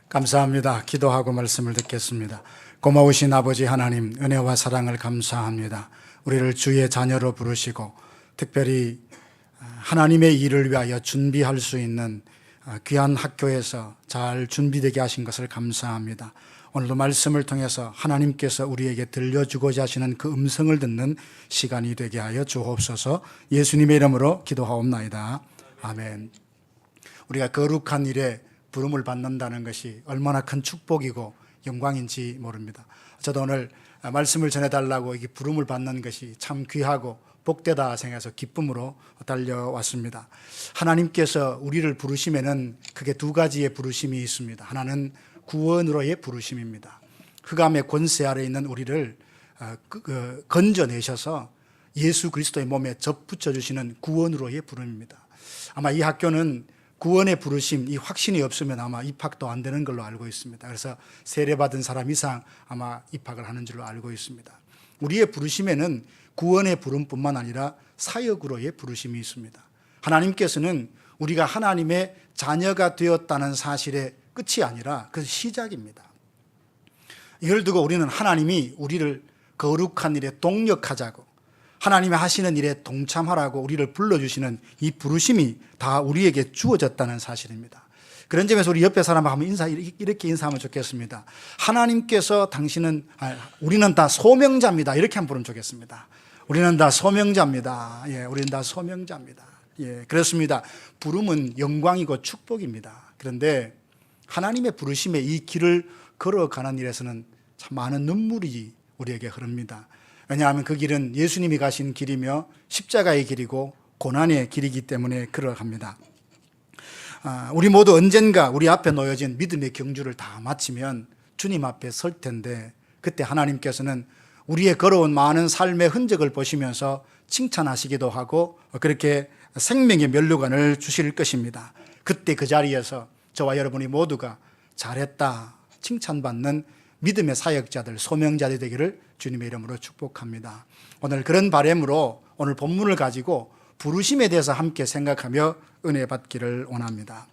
감사합니다. 기도하고 말씀을 듣겠습니다. 고마우신 아버지 하나님, 은혜와 사랑을 감사합니다. 우리를 주의 자녀로 부르시고 특별히 하나님의 일을 위하여 준비할 수 있는 귀한 학교에서 잘 준비되게 하신 것을 감사합니다. 오늘도 말씀을 통해서 하나님께서 우리에게 들려주고자 하시는 그 음성을 듣는 시간이 되게 하여 주옵소서. 예수님의 이름으로 기도하옵나이다. 아멘. 우리가 거룩한 일에 부름을 받는다는 것이 얼마나 큰 축복이고 영광인지 모릅니다. 저도 오늘 말씀을 전해달라고 이게 부름을 받는 것이 참 귀하고 복되다 생각해서 기쁨으로 달려왔습니다. 하나님께서 우리를 부르시면은 그게 두 가지의 부르심이 있습니다. 하나는 구원으로의 부르심입니다. 흑암의 권세 아래 있는 우리를 건져내셔서 예수 그리스도의 몸에 접붙여 주시는 구원으로의 부름입니다. 아마 이 학교는 구원의 부르심, 이 확신이 없으면 아마 입학도 안 되는 걸로 알고 있습니다. 그래서 세례받은 사람 이상 아마 입학을 하는 줄로 알고 있습니다. 우리의 부르심에는 구원의 부름뿐만 아니라 사역으로의 부르심이 있습니다. 하나님께서는 우리가 하나님의 자녀가 되었다는 사실의 끝이 아니라 그 시작입니다. 이걸 두고 우리는 하나님이 우리를 거룩한 일에 동력하자고, 하나님이 하시는 일에 동참하라고 우리를 불러주시는 이 부르심이 다 우리에게 주어졌다는 사실입니다. 그런 점에서 우리 옆에 사람하고 한번 이렇게 인사하면 좋겠습니다. 하나님께서 우리는 다 소명자입니다. 이렇게 한번 부르면 좋겠습니다. 우리는 다 소명자입니다. 예, 우리는 다 소명자입니다. 예, 그렇습니다. 부름은 영광이고 축복입니다. 그런데 하나님의 부르심에 이 길을 걸어가는 일에서는 참 많은 눈물이 우리에게 흐릅니다. 왜냐하면 그 길은 예수님이 가신 길이며 십자가의 길이고 고난의 길이기 때문에 걸어갑니다. 우리 모두 언젠가 우리 앞에 놓여진 믿음의 경주를 다 마치면 주님 앞에 설 텐데, 그때 하나님께서는 우리의 걸어온 많은 삶의 흔적을 보시면서 칭찬하시기도 하고 그렇게 생명의 면류관을 주실 것입니다. 그때 그 자리에서 저와 여러분이 모두가 잘했다 칭찬받는 믿음의 사역자들, 소명자들이 되기를 주님의 이름으로 축복합니다. 오늘 그런 바람으로 오늘 본문을 가지고 부르심에 대해서 함께 생각하며 은혜 받기를 원합니다.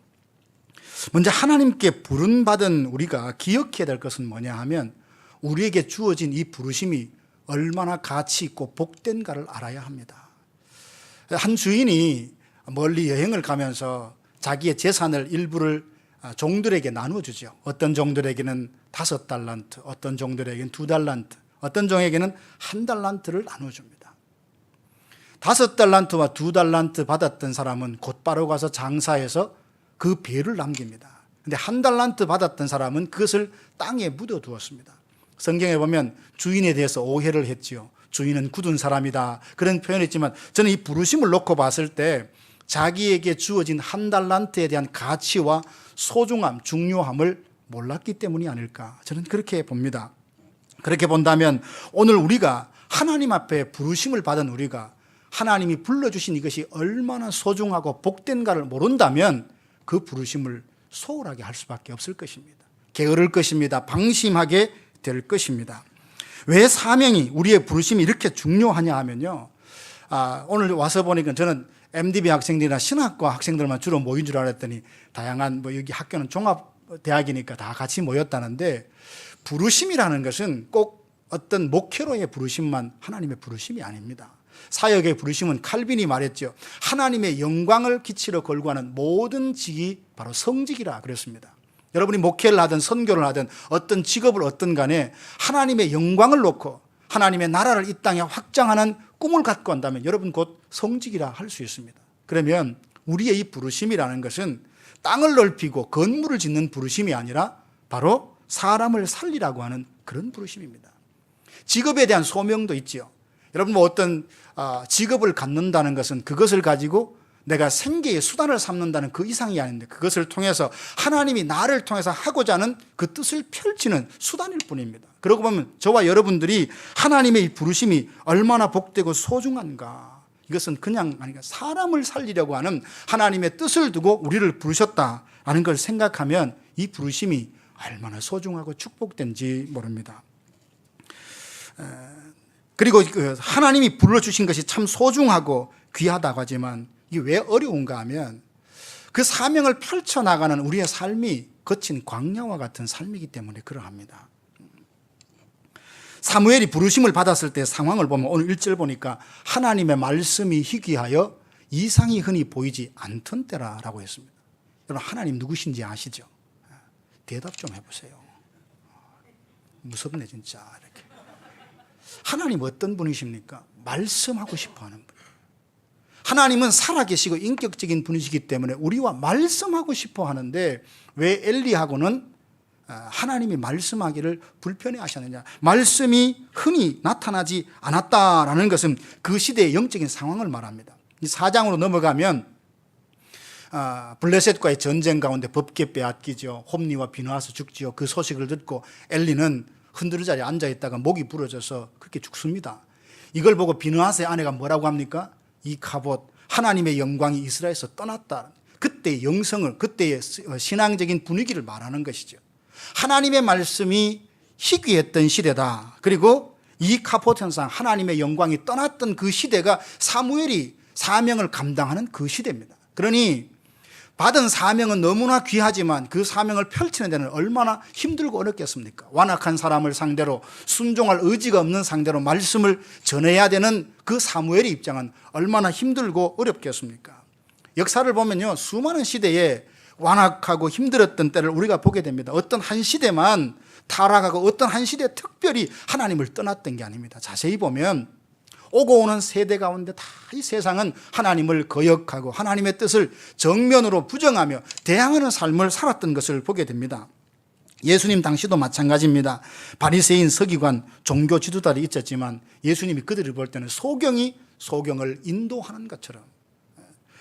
먼저 하나님께 부름받은 우리가 기억해야 될 것은 뭐냐 하면, 우리에게 주어진 이 부르심이 얼마나 가치 있고 복된가를 알아야 합니다. 한 주인이 멀리 여행을 가면서 자기의 재산을 일부를 종들에게 나누어 주죠. 어떤 종들에게는 5달란트, 어떤 종들에게는 2달란트, 어떤 종에게는 1달란트를 나누어 줍니다. 5달란트와 2달란트 받았던 사람은 곧바로 가서 장사해서 그 배를 남깁니다. 그런데 1달란트 받았던 사람은 그것을 땅에 묻어 두었습니다. 성경에 보면 주인에 대해서 오해를 했지요. 주인은 굳은 사람이다, 그런 표현을 했지만 저는 이 부르심을 놓고 봤을 때 자기에게 주어진 1달란트에 대한 가치와 소중함, 중요함을 몰랐기 때문이 아닐까, 저는 그렇게 봅니다. 그렇게 본다면 오늘 우리가 하나님 앞에 부르심을 받은 우리가 하나님이 불러주신 이것이 얼마나 소중하고 복된가를 모른다면 그 부르심을 소홀하게 할 수밖에 없을 것입니다. 게으를 것입니다. 방심하게 될 것입니다. 왜 사명이, 우리의 부르심이 이렇게 중요하냐 하면요, 오늘 와서 보니까 저는 MDB 학생들이나 신학과 학생들만 주로 모인 줄 알았더니 다양한 여기 학교는 종합대학이니까 다 같이 모였다는데, 부르심이라는 것은 꼭 어떤 목회로의 부르심만 하나님의 부르심이 아닙니다. 사역의 부르심은 칼빈이 말했죠. 하나님의 영광을 기치러 걸고하는 모든 직이 바로 성직이라 그랬습니다. 여러분이 목회를 하든 선교를 하든 어떤 직업을 얻든 간에 하나님의 영광을 놓고 하나님의 나라를 이 땅에 확장하는 꿈을 갖고 한다면 여러분 곧 성직이라 할 수 있습니다. 그러면 우리의 이 부르심이라는 것은 땅을 넓히고 건물을 짓는 부르심이 아니라 바로 사람을 살리라고 하는 그런 부르심입니다. 직업에 대한 소명도 있지요. 여러분 어떤 직업을 갖는다는 것은 그것을 가지고 내가 생계의 수단을 삼는다는 그 이상이 아닌데, 그것을 통해서 하나님이 나를 통해서 하고자 하는 그 뜻을 펼치는 수단일 뿐입니다. 그러고 보면 저와 여러분들이 하나님의 이 부르심이 얼마나 복되고 소중한가, 이것은 그냥 아니라 사람을 살리려고 하는 하나님의 뜻을 두고 우리를 부르셨다라는 걸 생각하면 이 부르심이 얼마나 소중하고 축복된지 모릅니다. 그리고 하나님이 불러주신 것이 참 소중하고 귀하다고 하지만 이게 왜 어려운가 하면, 그 사명을 펼쳐나가는 우리의 삶이 거친 광야와 같은 삶이기 때문에 그러합니다. 사무엘이 부르심을 받았을 때 상황을 보면 오늘 1절 보니까 하나님의 말씀이 희귀하여 이상이 흔히 보이지 않던 때라라고 했습니다. 여러분, 하나님 누구신지 아시죠? 대답 좀 해보세요. 무섭네 진짜. 이렇게. 하나님 어떤 분이십니까? 말씀하고 싶어하는 분. 하나님은 살아계시고 인격적인 분이시기 때문에 우리와 말씀하고 싶어 하는데 왜 엘리하고는 하나님이 말씀하기를 불편해 하셨느냐? 말씀이 흔히 나타나지 않았다라는 것은 그 시대의 영적인 상황을 말합니다. 이 4장으로 넘어가면 블레셋과의 전쟁 가운데 법궤 빼앗기죠. 홈리와 비느하스 죽지요. 그 소식을 듣고 엘리는 흔들어 자리에 앉아 있다가 목이 부러져서 그렇게 죽습니다. 이걸 보고 비느하스의 아내가 뭐라고 합니까? 이카봇, 하나님의 영광이 이스라엘에서 떠났다. 그때의 영성을, 그때의 신앙적인 분위기를 말하는 것이죠. 하나님의 말씀이 희귀했던 시대다. 그리고 이카봇 현상, 하나님의 영광이 떠났던 그 시대가 사무엘이 사명을 감당하는 그 시대입니다. 그러니 받은 사명은 너무나 귀하지만 그 사명을 펼치는 데는 얼마나 힘들고 어렵겠습니까? 완악한 사람을 상대로, 순종할 의지가 없는 상대로 말씀을 전해야 되는 그 사무엘의 입장은 얼마나 힘들고 어렵겠습니까? 역사를 보면요, 수많은 시대에 완악하고 힘들었던 때를 우리가 보게 됩니다. 어떤 한 시대만 타락하고 어떤 한 시대에 특별히 하나님을 떠났던 게 아닙니다. 자세히 보면 오고 오는 세대 가운데 다 이 세상은 하나님을 거역하고 하나님의 뜻을 정면으로 부정하며 대항하는 삶을 살았던 것을 보게 됩니다. 예수님 당시도 마찬가지입니다. 바리새인, 서기관, 종교 지도자들이 있었지만 예수님이 그들을 볼 때는 소경이 소경을 인도하는 것처럼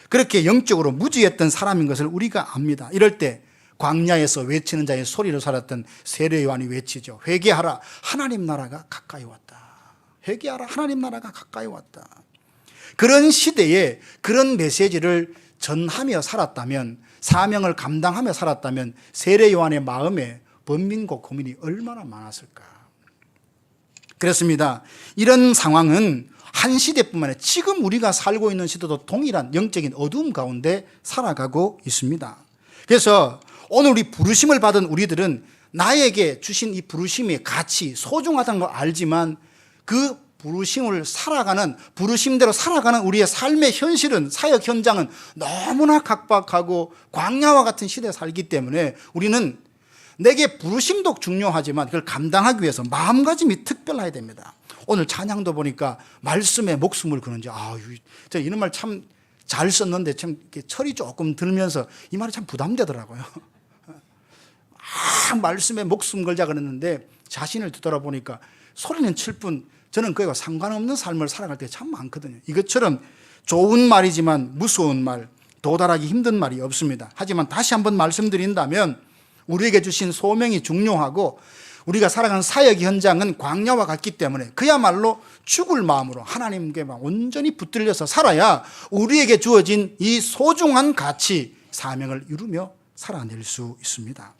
그렇게 영적으로 무지했던 사람인 것을 우리가 압니다. 이럴 때 광야에서 외치는 자의 소리로 살았던 세례 요한이 외치죠. 회개하라, 하나님 나라가 가까이 왔다. 회개하라, 하나님 나라가 가까이 왔다. 그런 시대에 그런 메시지를 전하며 살았다면, 사명을 감당하며 살았다면 세례 요한의 마음에 번민과 고민이 얼마나 많았을까. 그렇습니다. 이런 상황은 한 시대뿐만 아니라 지금 우리가 살고 있는 시대도 동일한 영적인 어두움 가운데 살아가고 있습니다. 그래서 오늘 우리 부르심을 받은 우리들은 나에게 주신 이 부르심의 가치, 소중하다는 걸 알지만 그 부르심을 살아가는, 부르심대로 살아가는 우리의 삶의 현실은, 사역 현장은 너무나 각박하고 광야와 같은 시대에 살기 때문에 우리는 내게 부르심도 중요하지만 그걸 감당하기 위해서 마음가짐이 특별해야 됩니다. 오늘 찬양도 보니까 말씀에 목숨을 거는지, 저 이런 말 참 잘 썼는데 참 철이 조금 들면서 이 말이 참 부담되더라고요. 말씀에 목숨 걸자 그랬는데 자신을 뒤돌아보니까 소리는 칠 뿐 저는 그와 상관없는 삶을 살아갈 때 참 많거든요. 이것처럼 좋은 말이지만 무서운 말, 도달하기 힘든 말이 없습니다. 하지만 다시 한번 말씀드린다면 우리에게 주신 소명이 중요하고 우리가 살아가는 사역 현장은 광야와 같기 때문에 그야말로 죽을 마음으로 하나님께만 온전히 붙들려서 살아야 우리에게 주어진 이 소중한 가치, 사명을 이루며 살아낼 수 있습니다.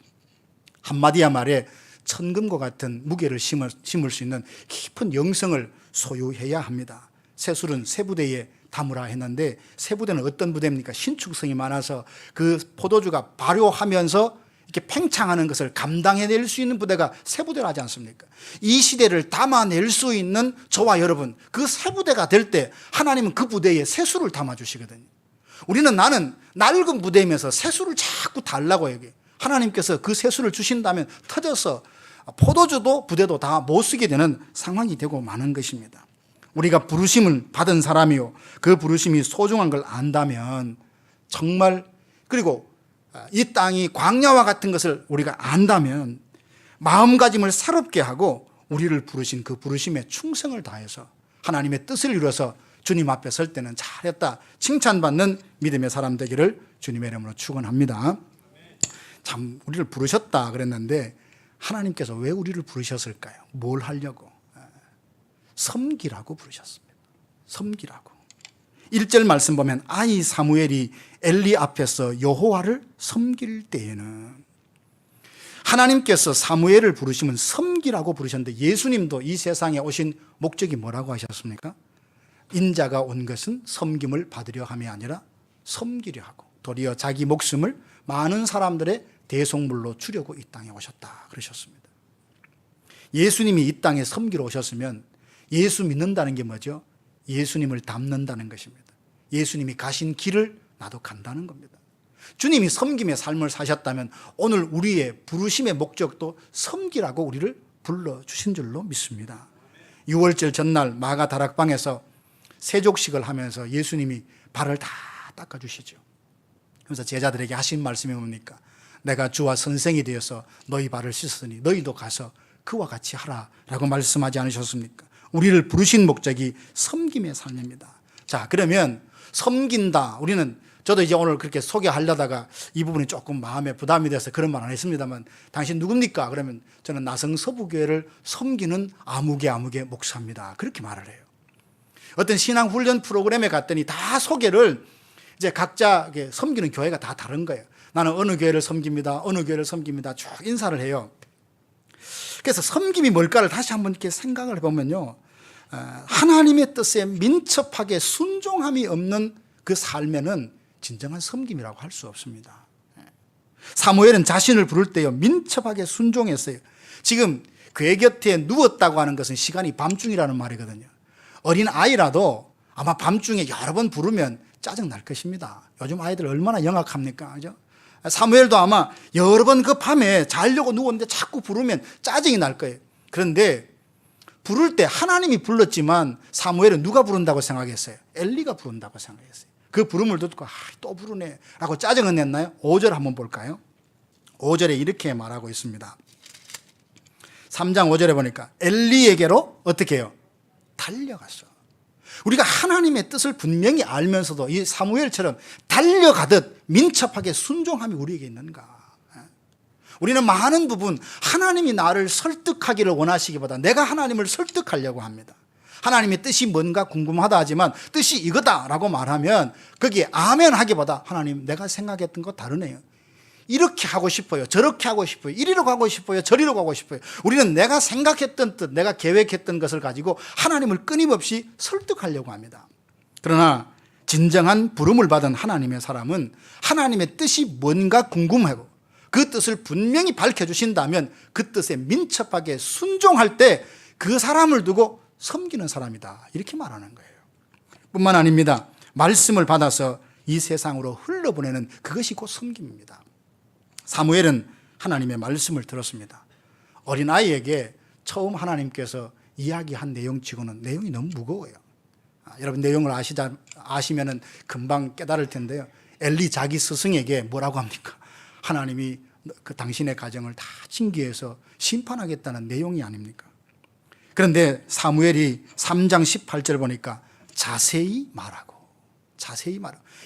한마디야 말에 천금과 같은 무게를 심을 수 있는 깊은 영성을 소유해야 합니다. 새술은 새 부대에 담으라 했는데 새 부대는 어떤 부대입니까? 신축성이 많아서 그 포도주가 발효하면서 이렇게 팽창하는 것을 감당해낼 수 있는 부대가 새 부대라지 않습니까? 이 시대를 담아낼 수 있는 저와 여러분, 그 새 부대가 될 때 하나님은 그 부대에 새술을 담아주시거든요. 우리는 나는 낡은 부대이면서 새술을 자꾸 달라고 얘기해요. 하나님께서 그 새술을 주신다면 터져서 포도주도 부대도 다 못 쓰게 되는 상황이 되고 마는 것입니다. 우리가 부르심을 받은 사람이요, 그 부르심이 소중한 걸 안다면 정말, 그리고 이 땅이 광야와 같은 것을 우리가 안다면 마음가짐을 새롭게 하고 우리를 부르신 그 부르심에 충성을 다해서 하나님의 뜻을 이루어서 주님 앞에 설 때는 잘했다 칭찬받는 믿음의 사람 되기를 주님의 이름으로 축원합니다. 참 우리를 부르셨다 그랬는데 하나님께서 왜 우리를 부르셨을까요? 뭘 하려고? 섬기라고 부르셨습니다. 섬기라고. 1절 말씀 보면 아이 사무엘이 엘리 앞에서 여호와를 섬길 때에는, 하나님께서 사무엘을 부르시면 섬기라고 부르셨는데 예수님도 이 세상에 오신 목적이 뭐라고 하셨습니까? 인자가 온 것은 섬김을 받으려 함이 아니라 섬기려 하고 도리어 자기 목숨을 많은 사람들의 대속물로 주려고 이 땅에 오셨다 그러셨습니다. 예수님이 이 땅에 섬기러 오셨으면 예수 믿는다는 게 뭐죠? 예수님을 닮는다는 것입니다. 예수님이 가신 길을 나도 간다는 겁니다. 주님이 섬김의 삶을 사셨다면 오늘 우리의 부르심의 목적도 섬기라고 우리를 불러주신 줄로 믿습니다. 6월절 전날 마가 다락방에서 세족식을 하면서 예수님이 발을 다 닦아주시죠. 그래서 제자들에게 하신 말씀이 뭡니까? 내가 주와 선생이 되어서 너희 발을 씻으니 너희도 가서 그와 같이 하라 라고 말씀하지 않으셨습니까? 우리를 부르신 목적이 섬김의 삶입니다. 자, 그러면 섬긴다. 저도 이제 오늘 그렇게 소개하려다가 이 부분이 조금 마음에 부담이 돼서 그런 말 안 했습니다만, 당신 누굽니까? 그러면 저는 나성서부교회를 섬기는 아무개 목사입니다. 그렇게 말을 해요. 어떤 신앙훈련 프로그램에 갔더니 다 소개를 이제 각자 섬기는 교회가 다 다른 거예요. 나는 어느 교회를 섬깁니다. 어느 교회를 섬깁니다. 쭉 인사를 해요. 그래서 섬김이 뭘까를 다시 한번 이렇게 생각을 해보면요. 하나님의 뜻에 민첩하게 순종함이 없는 그 삶에는 진정한 섬김이라고 할 수 없습니다. 사무엘은 자신을 부를 때요 민첩하게 순종했어요. 지금 그의 곁에 누웠다고 하는 것은 시간이 밤중이라는 말이거든요. 어린 아이라도 아마 밤중에 여러 번 부르면 짜증 날 것입니다. 요즘 아이들 얼마나 영악합니까? 그죠? 사무엘도 아마 여러 번 그 밤에 자려고 누웠는데 자꾸 부르면 짜증이 날 거예요. 그런데 부를 때 하나님이 불렀지만 사무엘은 누가 부른다고 생각했어요? 엘리가 부른다고 생각했어요. 그 부름을 듣고 또 부르네 라고 짜증은 냈나요? 5절 한번 볼까요? 5절에 이렇게 말하고 있습니다. 3장 5절에 보니까 엘리에게로 어떻게 해요? 달려갔어. 우리가 하나님의 뜻을 분명히 알면서도 이 사무엘처럼 달려가듯 민첩하게 순종함이 우리에게 있는가? 우리는 많은 부분 하나님이 나를 설득하기를 원하시기보다 내가 하나님을 설득하려고 합니다. 하나님의 뜻이 뭔가 궁금하다 하지만 뜻이 이거다라고 말하면 거기에 아멘 하기보다 하나님 내가 생각했던 거 다르네요. 이렇게 하고 싶어요. 저렇게 하고 싶어요. 이리로 가고 싶어요. 저리로 가고 싶어요. 우리는 내가 생각했던 뜻, 내가 계획했던 것을 가지고 하나님을 끊임없이 설득하려고 합니다. 그러나 진정한 부름을 받은 하나님의 사람은 하나님의 뜻이 뭔가 궁금하고 그 뜻을 분명히 밝혀주신다면 그 뜻에 민첩하게 순종할 때 그 사람을 두고 섬기는 사람이다. 이렇게 말하는 거예요. 뿐만 아닙니다. 말씀을 받아서 이 세상으로 흘러보내는 그것이 곧 섬김입니다. 사무엘은 하나님의 말씀을 들었습니다. 어린아이에게 처음 하나님께서 이야기한 내용치고는 내용이 너무 무거워요. 여러분 내용을 아시면은 금방 깨달을 텐데요. 엘리 자기 스승에게 뭐라고 합니까? 하나님이 그 당신의 가정을 다 징계해서 심판하겠다는 내용이 아닙니까? 그런데 사무엘이 3장 18절 보니까 자세히 말하고.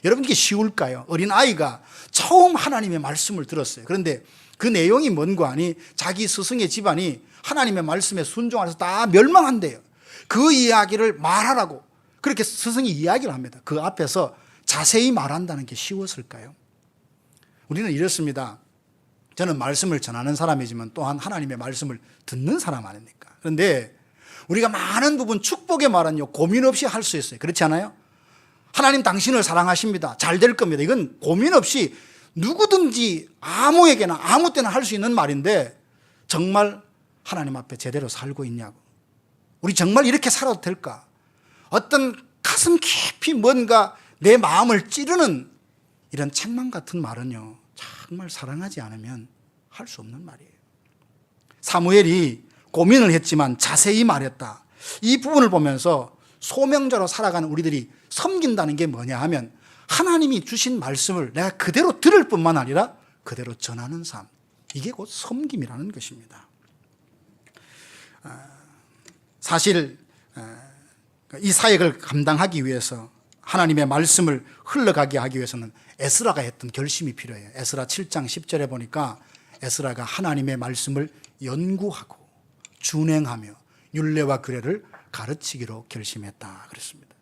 여러분 이게 쉬울까요? 어린아이가 처음 하나님의 말씀을 들었어요. 그런데 그 내용이 뭔가 하니 자기 스승의 집안이 하나님의 말씀에 순종해서 다 멸망한대요. 그 이야기를 말하라고 그렇게 스승이 이야기를 합니다. 그 앞에서 자세히 말한다는 게 쉬웠을까요? 우리는 이렇습니다. 저는 말씀을 전하는 사람이지만 또한 하나님의 말씀을 듣는 사람 아닙니까? 그런데 우리가 많은 부분 축복의 말은요 고민 없이 할 수 있어요. 그렇지 않아요? 하나님 당신을 사랑하십니다. 잘 될 겁니다. 이건 고민 없이 누구든지 아무에게나 아무 때나 할 수 있는 말인데 정말 하나님 앞에 제대로 살고 있냐고. 우리 정말 이렇게 살아도 될까? 어떤 가슴 깊이 뭔가 내 마음을 찌르는 이런 책망 같은 말은요 정말 사랑하지 않으면 할 수 없는 말이에요. 사무엘이 고민을 했지만 자세히 말했다. 이 부분을 보면서 소명자로 살아가는 우리들이 섬긴다는 게 뭐냐 하면 하나님이 주신 말씀을 내가 그대로 들을 뿐만 아니라 그대로 전하는 삶. 이게 곧 섬김이라는 것입니다. 사실 이 사역을 감당하기 위해서 하나님의 말씀을 흘러가게 하기 위해서는 에스라가 했던 결심이 필요해요. 에스라 7장 10절에 보니까 에스라가 하나님의 말씀을 연구하고 준행하며 율례와 규례를 가르치기로 결심했다 그랬습니다.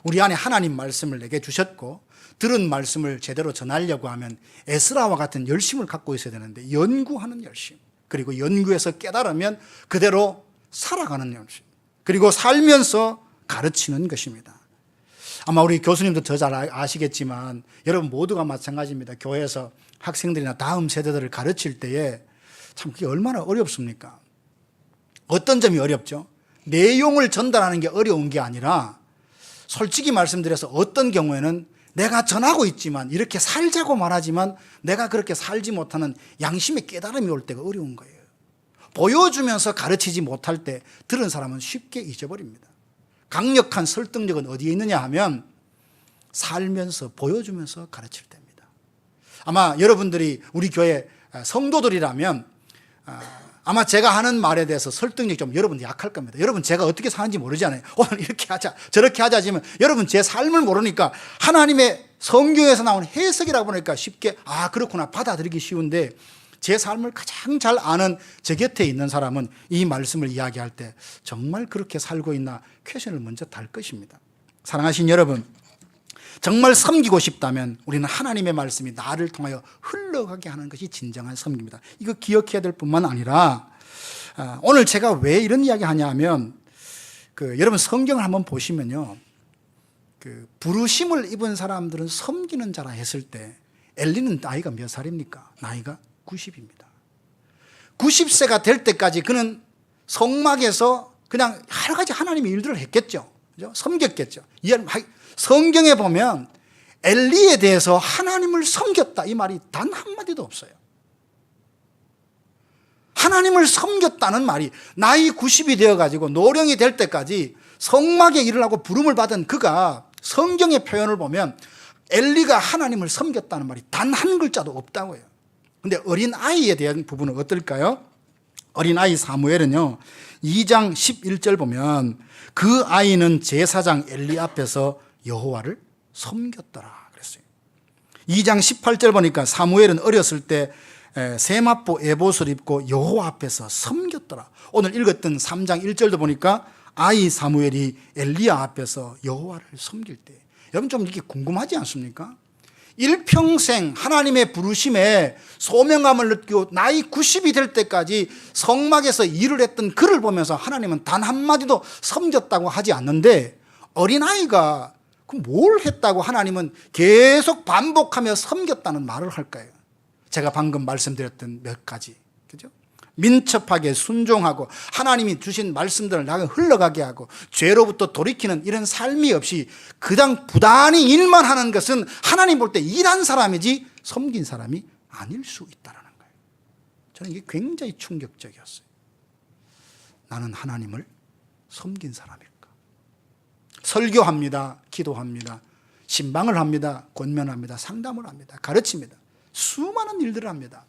우리 안에 하나님 말씀을 내게 주셨고 들은 말씀을 제대로 전하려고 하면 에스라와 같은 열심을 갖고 있어야 되는데 연구하는 열심, 그리고 연구해서 깨달으면 그대로 살아가는 열심, 그리고 살면서 가르치는 것입니다. 아마 우리 교수님도 더 잘 아시겠지만 여러분 모두가 마찬가지입니다. 교회에서 학생들이나 다음 세대들을 가르칠 때에 참 그게 얼마나 어렵습니까? 어떤 점이 어렵죠? 내용을 전달하는 게 어려운 게 아니라 솔직히 말씀드려서 어떤 경우에는 내가 전하고 있지만 이렇게 살자고 말하지만 내가 그렇게 살지 못하는 양심의 깨달음이 올 때가 어려운 거예요. 보여주면서 가르치지 못할 때 들은 사람은 쉽게 잊어버립니다. 강력한 설득력은 어디에 있느냐 하면 살면서 보여주면서 가르칠 때입니다. 아마 여러분들이 우리 교회 성도들이라면 아마 제가 하는 말에 대해서 설득력이 좀 여러분 약할 겁니다. 여러분 제가 어떻게 사는지 모르잖아요. 오늘 이렇게 하자 저렇게 하자 하지만 여러분 제 삶을 모르니까 하나님의 성경에서 나온 해석이라고 보니까 쉽게 그렇구나 받아들이기 쉬운데 제 삶을 가장 잘 아는 제 곁에 있는 사람은 이 말씀을 이야기할 때 정말 그렇게 살고 있나 퀘션을 먼저 달 것입니다. 사랑하신 여러분, 정말 섬기고 싶다면 우리는 하나님의 말씀이 나를 통하여 흘러가게 하는 것이 진정한 섬깁니다. 이거 기억해야 될 뿐만 아니라 오늘 제가 왜 이런 이야기 하냐 하면 여러분 성경을 한번 보시면요, 부르심을 입은 사람들은 섬기는 자라 했을 때 엘리는 나이가 몇 살입니까? 나이가 90입니다. 90세가 될 때까지 그는 성막에서 그냥 여러 가지 하나님의 일들을 했겠죠. 그죠? 섬겼겠죠. 성경에 보면 엘리에 대해서 하나님을 섬겼다 이 말이 단 한마디도 없어요. 하나님을 섬겼다는 말이 나이 90이 되어가지고 노령이 될 때까지 성막에 일을 하고 부름을 받은 그가 성경의 표현을 보면 엘리가 하나님을 섬겼다는 말이 단 한 글자도 없다고요. 근데 어린아이에 대한 부분은 어떨까요? 어린아이 사무엘은요 2장 11절 보면 그 아이는 제사장 엘리 앞에서 여호와를 섬겼더라 그랬어요. 2장 18절 보니까 사무엘은 어렸을 때 세마포 에봇을 입고 여호와 앞에서 섬겼더라. 오늘 읽었던 3장 1절도 보니까 아이 사무엘이 엘리야 앞에서 여호와를 섬길 때, 여러분 좀 이렇게 궁금하지 않습니까? 일평생 하나님의 부르심에 소명감을 느끼고 나이 90이 될 때까지 성막에서 일을 했던 그를 보면서 하나님은 단 한마디도 섬겼다고 하지 않는데 어린아이가 뭘 했다고 하나님은 계속 반복하며 섬겼다는 말을 할까요? 제가 방금 말씀드렸던 몇 가지, 그죠? 민첩하게 순종하고 하나님이 주신 말씀들을 나가 흘러가게 하고 죄로부터 돌이키는 이런 삶이 없이 그냥 부단히 일만 하는 것은 하나님 볼 때 일한 사람이지 섬긴 사람이 아닐 수 있다는 거예요. 저는 이게 굉장히 충격적이었어요. 나는 하나님을 섬긴 사람일까? 설교합니다. 기도합니다. 신방을 합니다. 권면합니다. 상담을 합니다. 가르칩니다. 수많은 일들을 합니다.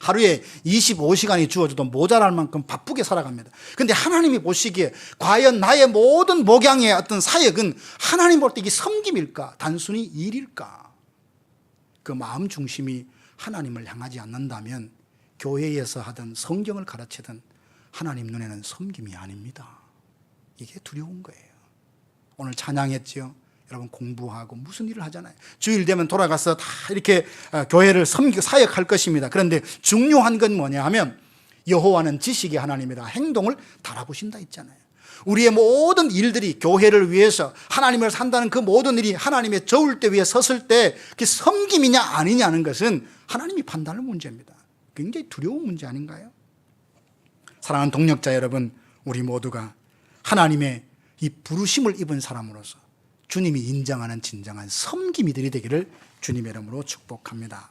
하루에 25시간이 주어져도 모자랄 만큼 바쁘게 살아갑니다. 그런데 하나님이 보시기에 과연 나의 모든 목양의 어떤 사역은 하나님 볼 때 이게 섬김일까? 단순히 일일까? 그 마음 중심이 하나님을 향하지 않는다면 교회에서 하든 성경을 가르치든 하나님 눈에는 섬김이 아닙니다. 이게 두려운 거예요. 오늘 찬양했죠. 여러분 공부하고 무슨 일을 하잖아요. 주일 되면 돌아가서 다 이렇게 교회를 사역할 것입니다. 그런데 중요한 건 뭐냐 하면 여호와는 지식의 하나님이라 행동을 달아보신다 했잖아요. 우리의 모든 일들이 교회를 위해서 하나님을 산다는 그 모든 일이 하나님의 저울대 위에 섰을 때 그게 섬김이냐 아니냐는 것은 하나님이 판단할 문제입니다. 굉장히 두려운 문제 아닌가요? 사랑하는 동역자 여러분, 우리 모두가 하나님의 이 부르심을 입은 사람으로서 주님이 인정하는 진정한 섬김이들이 되기를 주님의 이름으로 축복합니다.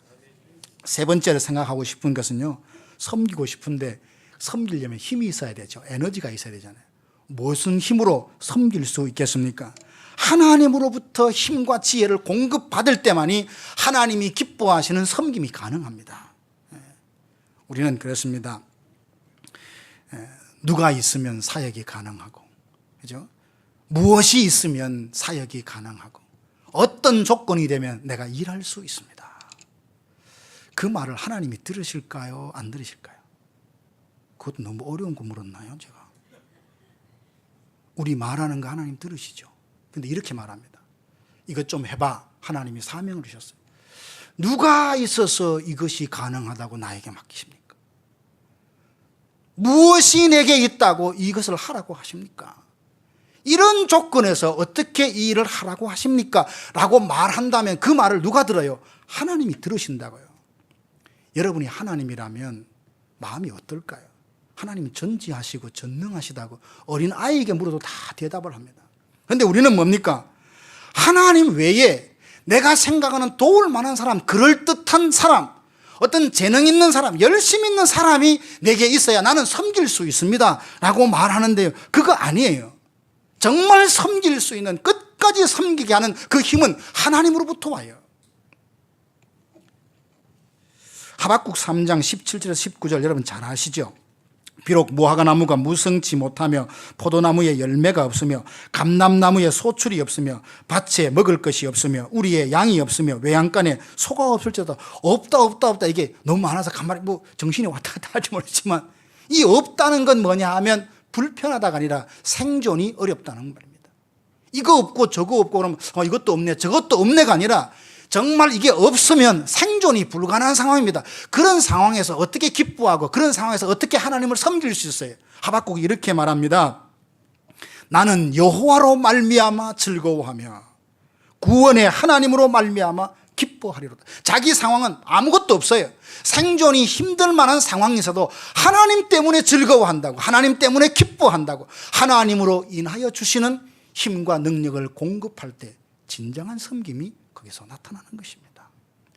세 번째로 생각하고 싶은 것은요, 섬기고 싶은데 섬기려면 힘이 있어야 되죠. 에너지가 있어야 되잖아요. 무슨 힘으로 섬길 수 있겠습니까? 하나님으로부터 힘과 지혜를 공급받을 때만이 하나님이 기뻐하시는 섬김이 가능합니다. 우리는 그렇습니다. 누가 있으면 사역이 가능하고, 그죠? 무엇이 있으면 사역이 가능하고 어떤 조건이 되면 내가 일할 수 있습니다. 그 말을 하나님이 들으실까요? 안 들으실까요? 그것도 너무 어려운 거 물었나요? 제가 우리 말하는 거 하나님 들으시죠? 근데 이렇게 말합니다. 이것 좀 해봐. 하나님이 사명을 주셨어요. 누가 있어서 이것이 가능하다고 나에게 맡기십니까? 무엇이 내게 있다고 이것을 하라고 하십니까? 이런 조건에서 어떻게 이 일을 하라고 하십니까? 라고 말한다면 그 말을 누가 들어요? 하나님이 들으신다고요. 여러분이 하나님이라면 마음이 어떨까요? 하나님이 전지하시고 전능하시다고 어린아이에게 물어도 다 대답을 합니다. 그런데 우리는 뭡니까? 하나님 외에 내가 생각하는 도울 만한 사람, 그럴듯한 사람, 어떤 재능 있는 사람, 열심 있는 사람이 내게 있어야 나는 섬길 수 있습니다 라고 말하는데요, 그거 아니에요. 정말 섬길 수 있는, 끝까지 섬기게 하는 그 힘은 하나님으로부터 와요. 하박국 3장 17절에서 19절 여러분 잘 아시죠? 비록 무화과 나무가 무성치 못하며 포도나무에 열매가 없으며 감람나무에 소출이 없으며 밭에 먹을 것이 없으며 우리의 양이 없으며 외양간에 소가 없을지라도 없다 이게 너무 많아서 가만히 정신이 왔다 갔다 할지 모르지만 이 없다는 건 뭐냐 하면 불편하다가 아니라 생존이 어렵다는 말입니다. 이거 없고 저거 없고 그러면 이것도 없네 저것도 없네가 아니라 정말 이게 없으면 생존이 불가능한 상황입니다. 그런 상황에서 어떻게 기뻐하고 그런 상황에서 어떻게 하나님을 섬길 수 있어요? 하박국이 이렇게 말합니다. 나는 여호와로 말미암아 즐거워하며 구원의 하나님으로 말미암아 기뻐하리로다. 자기 상황은 아무것도 없어요. 생존이 힘들 만한 상황에서도 하나님 때문에 즐거워한다고, 하나님 때문에 기뻐한다고, 하나님으로 인하여 주시는 힘과 능력을 공급할 때 진정한 섬김이 거기서 나타나는 것입니다.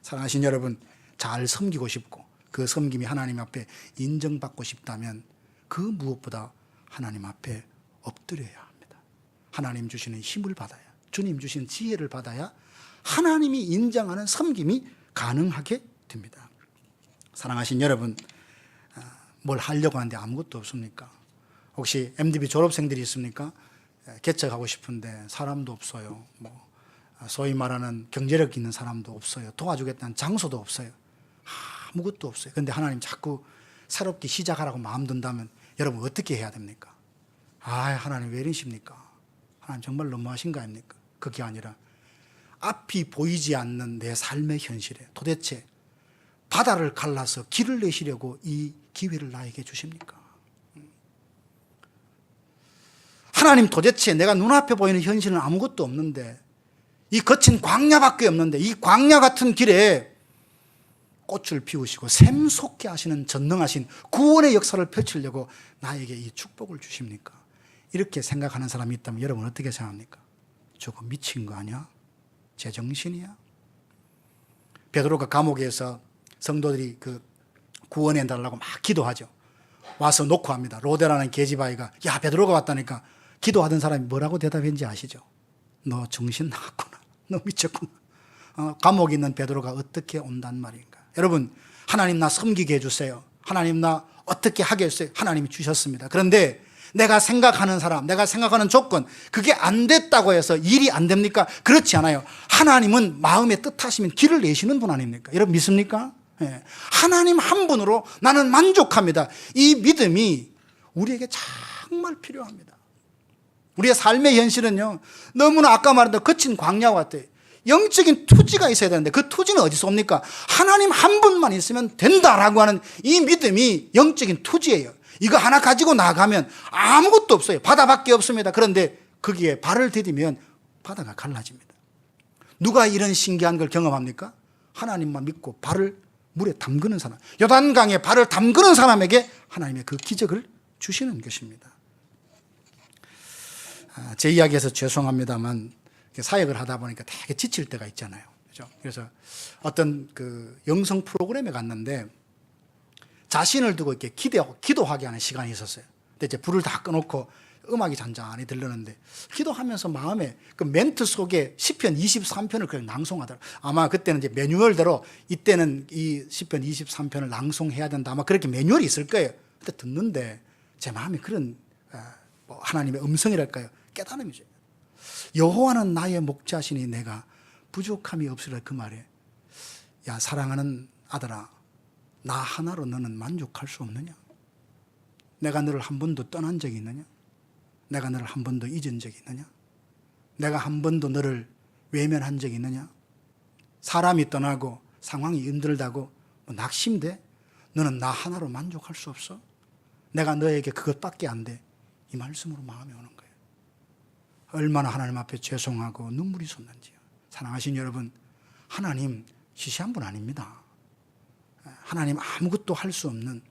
사랑하신 여러분, 잘 섬기고 싶고 그 섬김이 하나님 앞에 인정받고 싶다면 그 무엇보다 하나님 앞에 엎드려야 합니다. 하나님 주시는 힘을 받아야, 주님 주신 지혜를 받아야 하나님이 인정하는 섬김이 가능하게 됩니다. 사랑하신 여러분, 뭘 하려고 하는데 아무것도 없습니까? 혹시 MDB 졸업생들이 있습니까? 개척하고 싶은데 사람도 없어요. 소위 말하는 경제력 있는 사람도 없어요. 도와주겠다는 장소도 없어요. 아무것도 없어요. 그런데 하나님 자꾸 새롭게 시작하라고 마음 든다면 여러분 어떻게 해야 됩니까? 하나님 왜 이러십니까? 하나님 정말 너무하신 거 아닙니까? 그게 아니라 앞이 보이지 않는 내 삶의 현실에 도대체 바다를 갈라서 길을 내시려고 이 기회를 나에게 주십니까? 하나님 도대체 내가 눈앞에 보이는 현실은 아무것도 없는데 이 거친 광야밖에 없는데 이 광야 같은 길에 꽃을 피우시고 샘솟게 하시는 전능하신 구원의 역사를 펼치려고 나에게 이 축복을 주십니까? 이렇게 생각하는 사람이 있다면 여러분 어떻게 생각합니까? 저거 미친 거 아니야? 제정신이야? 베드로가 감옥에서 성도들이 구원해 달라고 막 기도하죠. 와서 놓고 합니다. 로데라는 계집아이가 야 베드로가 왔다니까 기도하던 사람이 뭐라고 대답했는지 아시죠? 너 정신 나갔구나. 너 미쳤구나. 감옥에 있는 베드로가 어떻게 온단 말인가? 여러분, 하나님 나 섬기게 해주세요. 하나님 나 어떻게 하겠어요? 하나님이 주셨습니다. 그런데 내가 생각하는 사람, 내가 생각하는 조건, 그게 안 됐다고 해서 일이 안 됩니까? 그렇지 않아요. 하나님은 마음에 뜻하시면 길을 내시는 분 아닙니까? 여러분 믿습니까? 네. 하나님 한 분으로 나는 만족합니다. 이 믿음이 우리에게 정말 필요합니다. 우리의 삶의 현실은요, 너무나 아까 말했던 거친 광야와 같아요. 영적인 투지가 있어야 되는데 그 투지는 어디서 옵니까? 하나님 한 분만 있으면 된다라고 하는 이 믿음이 영적인 투지예요. 이거 하나 가지고 나가면 아무것도 없어요. 바다밖에 없습니다. 그런데 거기에 발을 디디면 바다가 갈라집니다. 누가 이런 신기한 걸 경험합니까? 하나님만 믿고 발을 물에 담그는 사람, 요단강에 발을 담그는 사람에게 하나님의 그 기적을 주시는 것입니다. 제 이야기에서 죄송합니다만 사역을 하다 보니까 되게 지칠 때가 있잖아요. 그렇죠? 그래서 어떤 영성 프로그램에 갔는데 자신을 두고 이렇게 기도하게 하는 시간이 있었어요. 근데 이제 불을 다 꺼놓고 음악이 잔잔히 들리는데 기도하면서 마음에 그 멘트 속에 시편 23편을 그냥 낭송하더라고요. 아마 그때는 이제 매뉴얼대로 이때는 이 시편 23편을 낭송해야 된다. 아마 그렇게 매뉴얼이 있을 거예요. 근데 듣는데 제 마음에 그런 하나님의 음성이랄까요? 깨달음이죠. 여호와는 나의 목자시니 내가 부족함이 없으리라. 그 말에 야 사랑하는 아들아, 나 하나로 너는 만족할 수 없느냐? 내가 너를 한 번도 떠난 적이 있느냐? 내가 너를 한 번도 잊은 적이 있느냐? 내가 한 번도 너를 외면한 적이 있느냐? 사람이 떠나고 상황이 힘들다고 낙심돼? 너는 나 하나로 만족할 수 없어? 내가 너에게 그것밖에 안 돼. 이 말씀으로 마음이 오는 거예요. 얼마나 하나님 앞에 죄송하고 눈물이 솟는지요. 사랑하신 여러분, 하나님 시시한 분 아닙니다. 하나님 아무것도 할 수 없는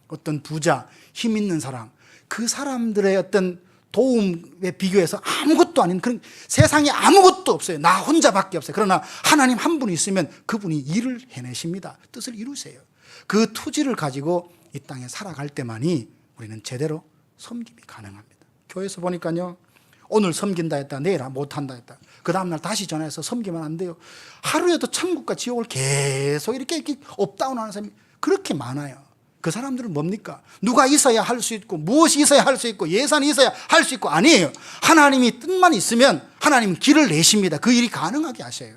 어떤 부자, 힘 있는 사람, 그 사람들의 어떤 도움에 비교해서 아무것도 아닌 그런 세상에 아무것도 없어요. 나 혼자밖에 없어요. 그러나 하나님 한 분이 있으면 그분이 일을 해내십니다. 뜻을 이루세요. 그 투지를 가지고 이 땅에 살아갈 때만이 우리는 제대로 섬김이 가능합니다. 교회에서 보니까요, 오늘 섬긴다 했다, 내일 못한다 했다, 그 다음날 다시 전화해서 섬기면 안 돼요. 하루에도 천국과 지옥을 계속 이렇게 업다운하는 사람이 그렇게 많아요. 그 사람들은 뭡니까? 누가 있어야 할 수 있고, 무엇이 있어야 할 수 있고, 예산이 있어야 할 수 있고, 아니에요. 하나님이 뜻만 있으면 하나님은 길을 내십니다. 그 일이 가능하게 하셔요.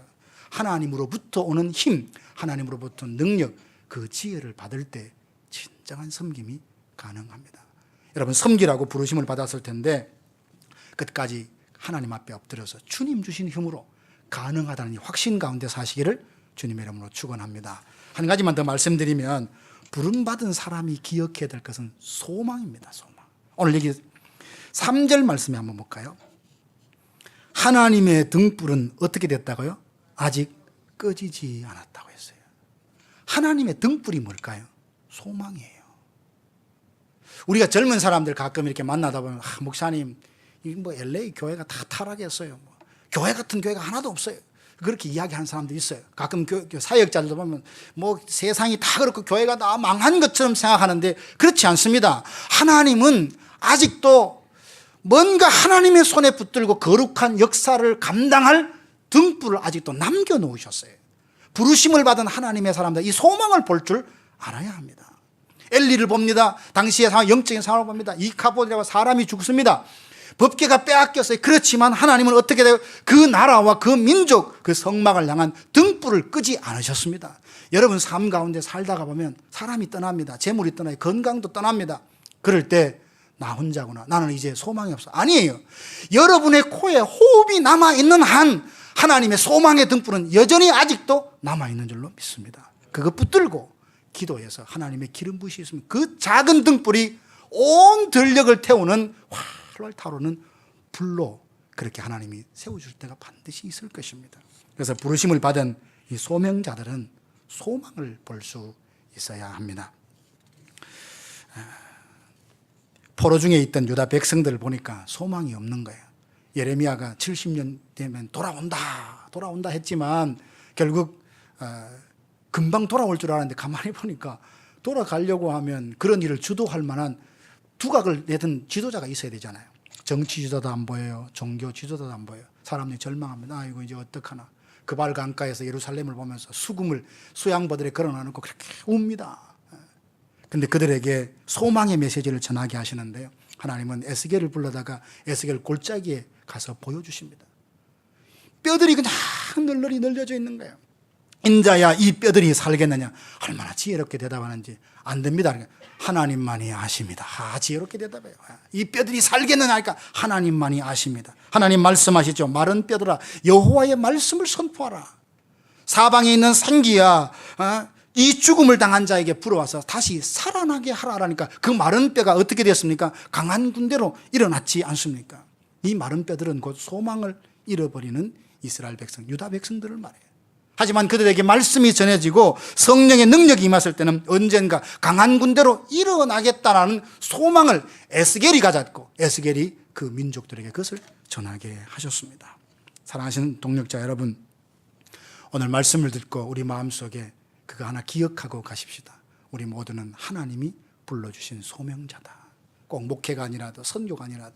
하나님으로부터 오는 힘, 하나님으로부터 능력, 그 지혜를 받을 때 진정한 섬김이 가능합니다. 여러분, 섬기라고 부르심을 받았을 텐데 끝까지 하나님 앞에 엎드려서 주님 주신 힘으로 가능하다는 이 확신 가운데 사시기를 주님의 이름으로 축원합니다. 한 가지만 더 말씀드리면, 부름받은 사람이 기억해야 될 것은 소망입니다. 소망. 오늘 여기 3절 말씀에 한번 볼까요? 하나님의 등불은 어떻게 됐다고요? 아직 꺼지지 않았다고 했어요. 하나님의 등불이 뭘까요? 소망이에요. 우리가 젊은 사람들 가끔 이렇게 만나다 보면, 목사님, 뭐 LA 교회가 다 타락했어요. 교회 같은 교회가 하나도 없어요. 그렇게 이야기하는 사람도 있어요. 가끔 사역자들도 보면 뭐 세상이 다 그렇고 교회가 다 망한 것처럼 생각하는데 그렇지 않습니다. 하나님은 아직도 뭔가 하나님의 손에 붙들고 거룩한 역사를 감당할 등불을 아직도 남겨놓으셨어요. 부르심을 받은 하나님의 사람들, 이 소망을 볼 줄 알아야 합니다. 엘리를 봅니다. 당시의 상황, 영적인 상황을 봅니다. 이카보드라고 사람이 죽습니다. 법궤가 빼앗겼어요. 그렇지만 하나님은 어떻게 돼요? 그 나라와 그 민족, 그 성막을 향한 등불을 끄지 않으셨습니다. 여러분 삶 가운데 살다가 보면 사람이 떠납니다. 재물이 떠나요. 건강도 떠납니다. 그럴 때 나 혼자구나, 나는 이제 소망이 없어. 아니에요. 여러분의 코에 호흡이 남아있는 한 하나님의 소망의 등불은 여전히 아직도 남아있는 줄로 믿습니다. 그거 붙들고 기도해서 하나님의 기름 부으시 있으면 그 작은 등불이 온 전력을 태우는 활활 타오르는 불로 그렇게 하나님이 세워줄 때가 반드시 있을 것입니다. 그래서 부르심을 받은 이 소명자들은 소망을 볼 수 있어야 합니다. 포로 중에 있던 유다 백성들을 보니까 소망이 없는 거예요. 예레미야가 70년 되면 돌아온다 했지만 결국 금방 돌아올 줄 알았는데 가만히 보니까 돌아가려고 하면 그런 일을 주도할 만한 두각을 내던 지도자가 있어야 되잖아요. 정치 지도자도 안 보여요. 종교 지도자도 안 보여요. 사람들이 절망합니다. 이거 이제 어떡하나. 그발 강가에서 예루살렘을 보면서 수양버들에 걸어놓고 그렇게 웁니다. 근데 그들에게 소망의 메시지를 전하게 하시는데요, 하나님은 에스겔을 불러다가 에스겔 골짜기에 가서 보여주십니다. 뼈들이 그냥 널널이 늘려져 있는 거예요. 인자야 이 뼈들이 살겠느냐. 얼마나 지혜롭게 대답하는지. 안 됩니다. 하나님만이 아십니다. 지혜롭게 대답해요. 이 뼈들이 살겠느냐 하니까 하나님만이 아십니다. 하나님 말씀하시죠. 마른 뼈들아 여호와의 말씀을 선포하라. 사방에 있는 생기야 이 죽음을 당한 자에게 불어와서 다시 살아나게 하라라니까 그 마른 뼈가 어떻게 됐습니까? 강한 군대로 일어났지 않습니까? 이 마른 뼈들은 곧 소망을 잃어버리는 이스라엘 백성, 유다 백성들을 말해요. 하지만 그들에게 말씀이 전해지고 성령의 능력이 임했을 때는 언젠가 강한 군대로 일어나겠다라는 소망을 에스겔이 가졌고 에스겔이 그 민족들에게 그것을 전하게 하셨습니다. 사랑하시는 동력자 여러분, 오늘 말씀을 듣고 우리 마음속에 그거 하나 기억하고 가십시다. 우리 모두는 하나님이 불러주신 소명자다. 꼭 목회가 아니라도 선교가 아니라도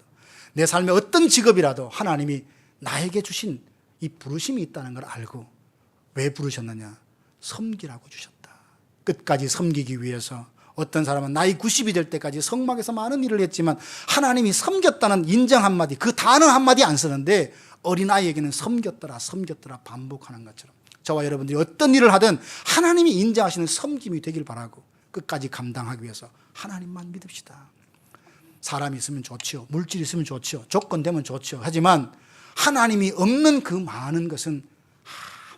내 삶의 어떤 직업이라도 하나님이 나에게 주신 이 부르심이 있다는 걸 알고 왜 부르셨느냐? 섬기라고 주셨다. 끝까지 섬기기 위해서 어떤 사람은 나이 90이 될 때까지 성막에서 많은 일을 했지만 하나님이 섬겼다는 인정 한마디, 그 단어 한마디 안 쓰는데 어린아이에게는 섬겼더라 반복하는 것처럼 저와 여러분들이 어떤 일을 하든 하나님이 인정하시는 섬김이 되길 바라고 끝까지 감당하기 위해서 하나님만 믿읍시다. 사람이 있으면 좋지요. 물질이 있으면 좋지요. 조건 되면 좋지요. 하지만 하나님이 없는 그 많은 것은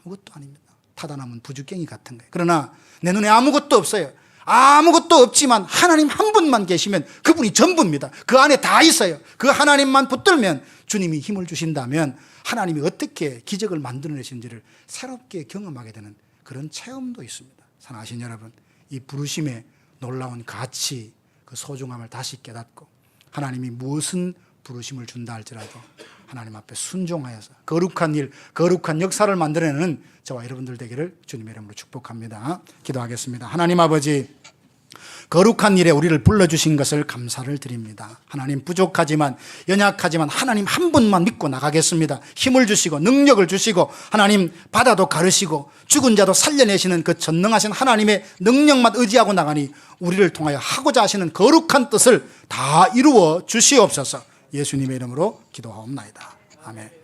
아무것도 아닙니다. 타다 남은 부주깽이 같은 거예요. 그러나 내 눈에 아무것도 없어요. 아무것도 없지만 하나님 한 분만 계시면 그분이 전부입니다. 그 안에 다 있어요. 그 하나님만 붙들면 주님이 힘을 주신다면 하나님이 어떻게 기적을 만들어내시는지를 새롭게 경험하게 되는 그런 체험도 있습니다. 사랑하신 여러분, 이 부르심의 놀라운 가치, 그 소중함을 다시 깨닫고 하나님이 무슨 부르심을 준다 할지라도 하나님 앞에 순종하여서 거룩한 일, 거룩한 역사를 만들어내는 저와 여러분들 되기를 주님의 이름으로 축복합니다. 기도하겠습니다. 하나님 아버지, 거룩한 일에 우리를 불러주신 것을 감사를 드립니다. 하나님, 부족하지만 연약하지만 하나님 한 분만 믿고 나가겠습니다. 힘을 주시고 능력을 주시고 하나님 바다도 가르시고 죽은 자도 살려내시는 그 전능하신 하나님의 능력만 의지하고 나가니 우리를 통하여 하고자 하시는 거룩한 뜻을 다 이루어 주시옵소서. 예수님의 이름으로 기도하옵나이다. 아멘.